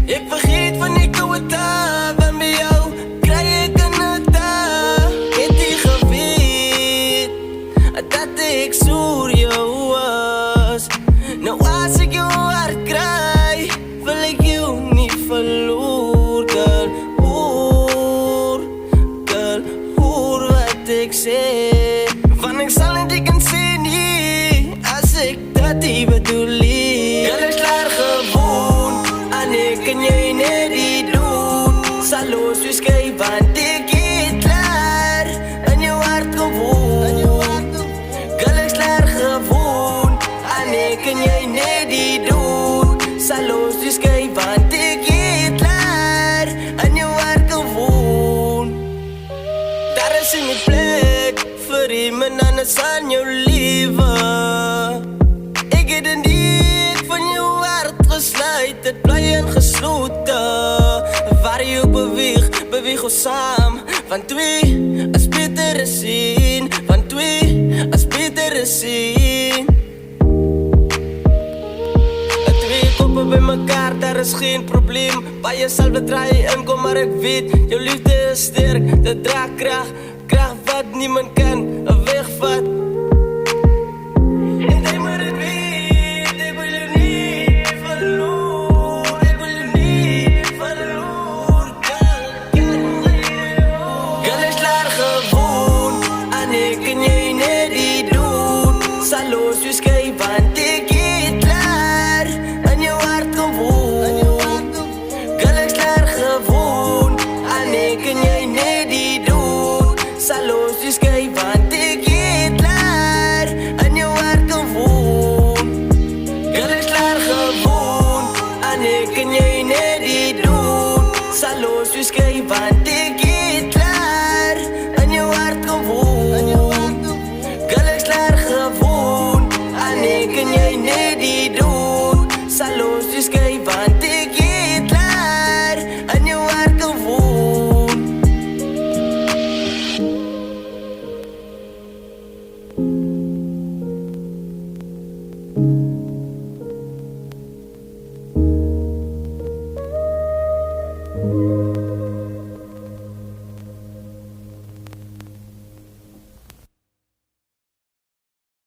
Ik vergeet van ik doe het daar. Want bij jou krijg ik een daar. Het die geweet dat ik zoer jou was. Nou als ik jou hard krijg, wil ik jou niet verloor. Girl, hoor wat ik zeg. Want ik zal niet ik kan zien nie, als ik dat die bedoel. Girl, ik klaar gewoon, en ik kan jij net niet doen. Salos, dus kijk, want ik eet klaar, en je hart gewoon. Girl, ik klaar gewoon, en ik kan jij net niet doen. Salos, dus kijk, want ik eet klaar, en je hart gewoon. Daar is in die plek, voor iemand anders aan jou leven. Ik heb een diep van jou hart gesluit, het blijven gesloten. Waar je ook beweeg ons samen. Van twee, als beter is één. Van twee, als beter is één. Twee koppen bij elkaar, daar is geen probleem. Bij jezelf draaien en kom maar ik weet, jouw liefde is sterk, de draagkracht. Kracht wat niemand kan wegvat. En jij moet het weten, ik wil je niet verloren. Ik wil je niet verloren. Girl, is klaar gewoon, en ik kan jij net niet doen. Salos, dus kijk, want ik eet klaar, en je hart gewoon. Girl, is klaar gewoon, en ik kan jij net niet doen. Salos, dus kijk, want ik eet klaar, en je hart gewoon. Girl, is klaar gewoon, en ik kan jij net niet doen. Salos, dus kijk, want ik eet klaar, en je hart gewoon. Girl, is klaar gewoon, en ik kan jij net niet doen. Salos, dus kijk, want ik eet klaar, en je hart gewoon. 106.9